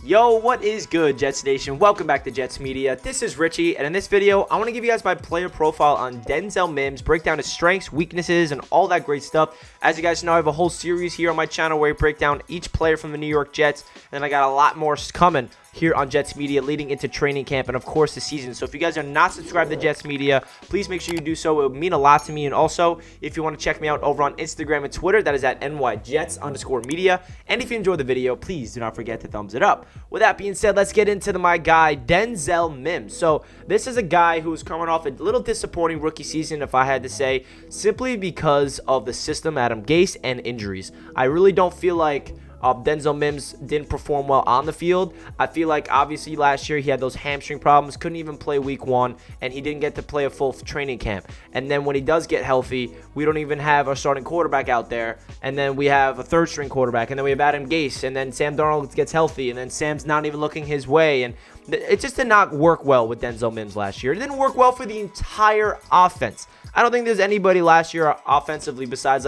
Yo, what is good, Jets Nation? Welcome back to Jets Media. This is Richie, and in this video, I want to give you guys my player profile on Denzel Mims, break down his strengths, weaknesses, and all that great stuff. As you guys know, I have a whole series here on my channel where I break down each player from the New York Jets, and I got a lot more coming here on Jets Media leading into training camp and, of course, the season. So if you guys are not subscribed to Jets Media, please make sure you do so. It would mean a lot to me. And also, if you want to check me out over on Instagram and Twitter, that is at NYJets_media. And if you enjoyed the video, please do not forget to thumbs it up. With that being said, let's get into my guy, Denzel Mims. So this is a guy who's coming off a little disappointing rookie season, if I had to say, simply because of the system, Adam Gase, and injuries. I really don't feel like Denzel Mims didn't perform well on the field. I feel like obviously last year he had those hamstring problems, couldn't even play week 1, and he didn't get to play a full training camp. And then when he does get healthy, we don't even have our starting quarterback out there. And then we have a third string quarterback, and then we have Adam Gase, and then Sam Darnold gets healthy, and then Sam's not even looking his way. And it just did not work well with Denzel Mims last year. It didn't work well for the entire offense. I don't think there's anybody last year offensively besides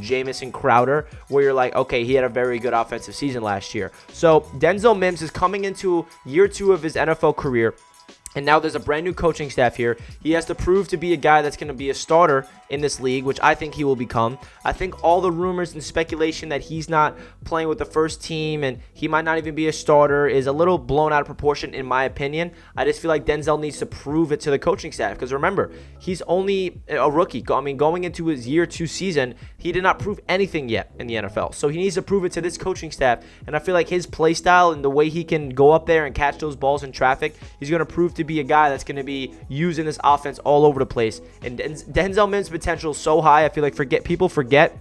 Jamison Crowder, where you're like, okay, he had a very good offensive season last year. So Denzel Mims is coming into year 2 of his NFL career. And now there's a brand new coaching staff here. He has to prove to be a guy that's going to be a starter in this league, which I think he will become. I think all the rumors and speculation that he's not playing with the first team and he might not even be a starter is a little blown out of proportion in my opinion. I just feel like Denzel needs to prove it to the coaching staff because remember, he's only a rookie. Going into his year 2 season, he did not prove anything yet in the NFL. So he needs to prove it to this coaching staff, and I feel like his play style and the way he can go up there and catch those balls in traffic, he's going to prove to be a guy that's going to be using this offense all over the place. And Denzel Mims' potential is so high. I feel like people forget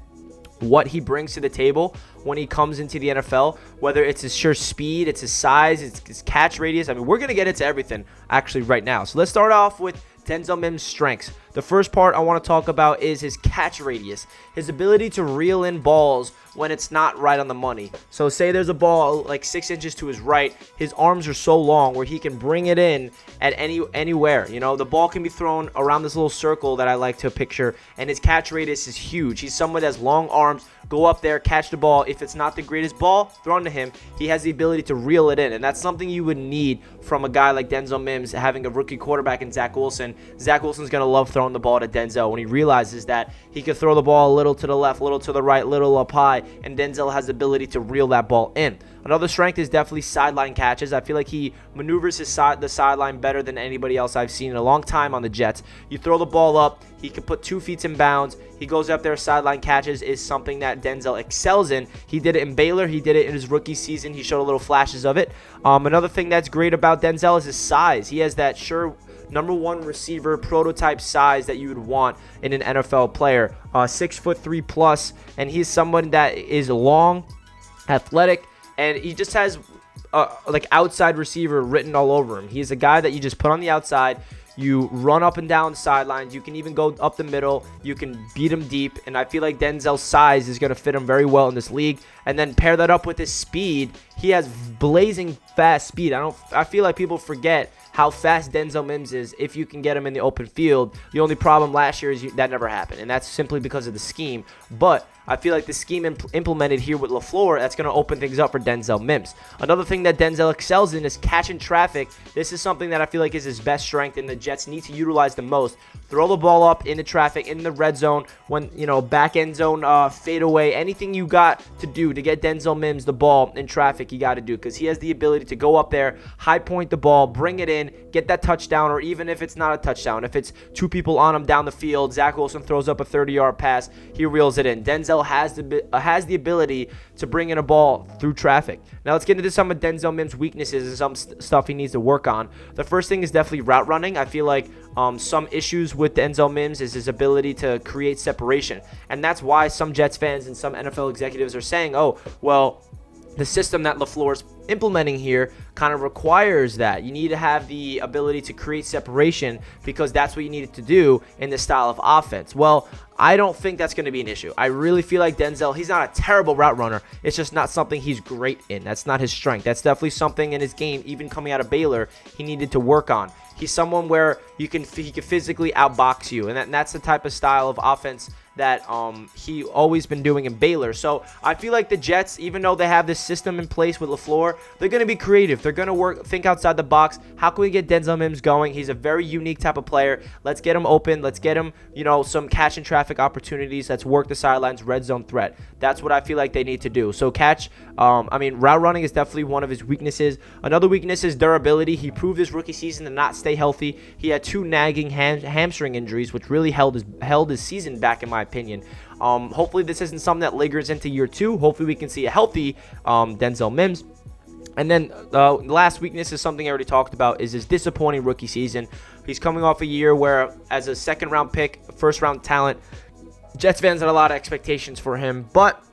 what he brings to the table when he comes into the NFL, whether it's his sheer speed, it's his size, it's his catch radius. I mean, we're going to get into everything actually right now. So let's start off with Denzel Mims' strengths. The first part I want to talk about is his catch radius, his ability to reel in balls when it's not right on the money. So say there's a ball like 6 inches to his right, his arms are so long where he can bring it in at anywhere. You know, the ball can be thrown around this little circle that I like to picture, and his catch radius is huge. He's someone that has long arms, go up there, catch the ball. If it's not the greatest ball thrown to him, he has the ability to reel it in, and that's something you would need from a guy like Denzel Mims, having a rookie quarterback in Zach Wilson. Zach Wilson's going to love throwing the ball to Denzel when he realizes that he can throw the ball a little to the left, little to the right, little up high, and Denzel has the ability to reel that ball in. Another strength is definitely sideline catches. I feel like he maneuvers the sideline better than anybody else I've seen in a long time on the Jets. You throw the ball up, he can put 2 feet in bounds. He goes up there, sideline catches is something that Denzel excels in. He did it in Baylor. He did it in his rookie season. He showed a little flashes of it. Another thing that's great about Denzel is his size. He has that number 1 receiver prototype size that you would want in an NFL player. 6'3" plus, and he's someone that is long, athletic, and he just has outside receiver written all over him. He's a guy that you just put on the outside. You run up and down the sidelines. You can even go up the middle. You can beat him deep. And I feel like Denzel's size is going to fit him very well in this league. And then pair that up with his speed. He has blazing fast speed. I feel like people forget how fast Denzel Mims is if you can get him in the open field. The only problem last year is that never happened. And that's simply because of the scheme. But I feel like the scheme implemented here with LaFleur, that's going to open things up for Denzel Mims. Another thing that Denzel excels in is catching traffic. This is something that I feel like is his best strength and the Jets need to utilize the most. Throw the ball up into traffic, in the red zone, when, back end zone, fade away. Anything you got to do to get Denzel Mims the ball in traffic, you got to do, because he has the ability to go up there, high point the ball, bring it in, get that touchdown, or even if it's not a touchdown, if it's 2 people on him down the field, Zach Wilson throws up a 30-yard pass, he reels it in. Denzel has the ability to bring in a ball through traffic. Now let's get into some of Denzel Mims' weaknesses and some stuff he needs to work on. The first thing is definitely route running. I feel like some issues with Denzel Mims is his ability to create separation, and that's why some Jets fans and some NFL executives are saying, oh, well, the system that LaFleur's implementing here kind of requires that. You need to have the ability to create separation because that's what you need to do in this style of offense. Well, I don't think that's going to be an issue. I really feel like Denzel, he's not a terrible route runner. It's just not something he's great in. That's not his strength. That's definitely something in his game, even coming out of Baylor, he needed to work on. He's someone where he can physically outbox you, and that's the type of style of offense that he always been doing in Baylor. So I feel like the Jets, even though they have this system in place with LaFleur, they're going to be creative. They're going to think outside the box. How can we get Denzel Mims going? He's a very unique type of player. Let's get him open. Let's get him, some catch and traffic opportunities. Let's work the sidelines, red zone threat. That's what I feel like they need to do. So route running is definitely one of his weaknesses. Another weakness is durability. He proved his rookie season to not stay healthy. He had 2 nagging hamstring injuries, which really held his season back, in my opinion. Hopefully this isn't something that lingers into year 2. Hopefully we can see a healthy Denzel Mims. And then the last weakness is something I already talked about, is his disappointing rookie season. He's coming off a year where, as a second-round pick, first-round talent, Jets fans had a lot of expectations for him. But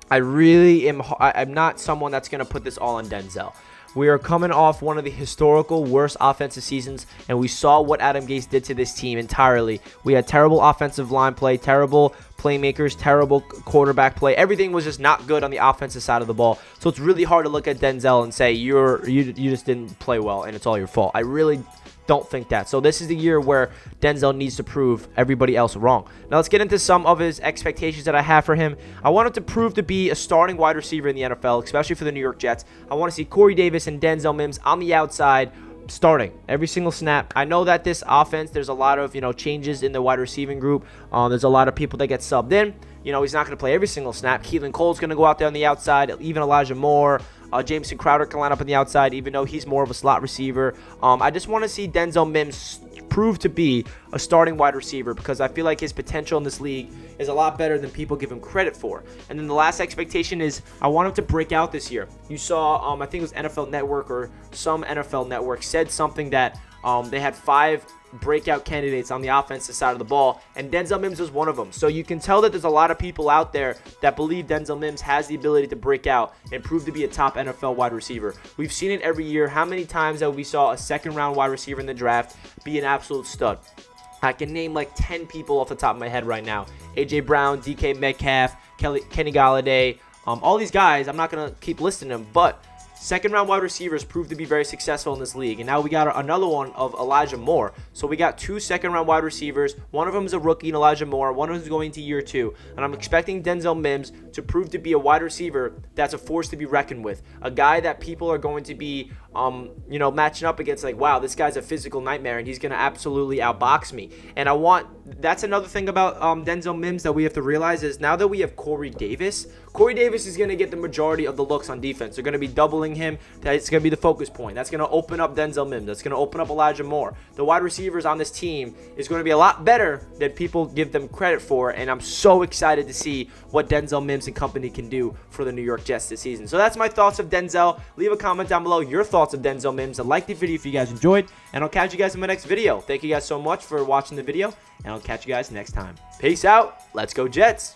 I'm not someone that's going to put this all on Denzel. We are coming off one of the historical worst offensive seasons, and we saw what Adam Gase did to this team entirely. We had terrible offensive line play, terrible playmakers, terrible quarterback play. Everything was just not good on the offensive side of the ball. So it's really hard to look at Denzel and say you just didn't play well and it's all your fault. I really don't think that. So this is the year where Denzel needs to prove everybody else wrong. Now let's get into some of his expectations that I have for him. I want him to prove to be a starting wide receiver in the NFL, especially for the New York Jets. I want to see Corey Davis and Denzel Mims on the outside, starting every single snap. I know that this offense, there's a lot of changes in the wide receiving group. There's a lot of people that get subbed in. He's not going to play every single snap. Keelan Cole's going to go out there on the outside. Even Elijah Moore, Jameson Crowder can line up on the outside, even though he's more of a slot receiver. I just want to see Denzel Mims prove to be a starting wide receiver, because I feel like his potential in this league is a lot better than people give him credit for. And then the last expectation is I want him to break out this year. You saw, I think it was NFL Network or some NFL network said something that they had 5 breakout candidates on the offensive side of the ball, and Denzel Mims was one of them. So you can tell that there's a lot of people out there that believe Denzel Mims has the ability to break out and prove to be a top NFL wide receiver. We've seen it every year. How many times that we saw a second-round wide receiver in the draft be an absolute stud? I can name like 10 people off the top of my head right now. A.J. Brown, D.K. Metcalf, Kenny Galladay, all these guys. I'm not going to keep listing them, but second-round wide receivers proved to be very successful in this league. And now we got another one of Elijah Moore. So we got 2 second-round wide receivers. One of them is a rookie in Elijah Moore. One of them is going to year 2. And I'm expecting Denzel Mims to prove to be a wide receiver that's a force to be reckoned with. A guy that people are going to be, matching up against, like, wow, this guy's a physical nightmare, and he's going to absolutely outbox me. And that's another thing about Denzel Mims that we have to realize is now that we have Corey Davis is going to get the majority of the looks on defense. They're going to be doubling him. That's going to be the focus point. That's going to open up Denzel Mims. That's going to open up Elijah Moore. The wide receivers on this team is going to be a lot better than people give them credit for, and I'm so excited to see what Denzel Mims and company can do for the New York Jets this season. So that's my thoughts of Denzel. Leave a comment down below your thoughts of Denzel Mims, and like the video if you guys enjoyed, and I'll catch you guys in my next video. Thank you guys so much for watching the video, and I'll catch you guys next time. Peace out. Let's go Jets.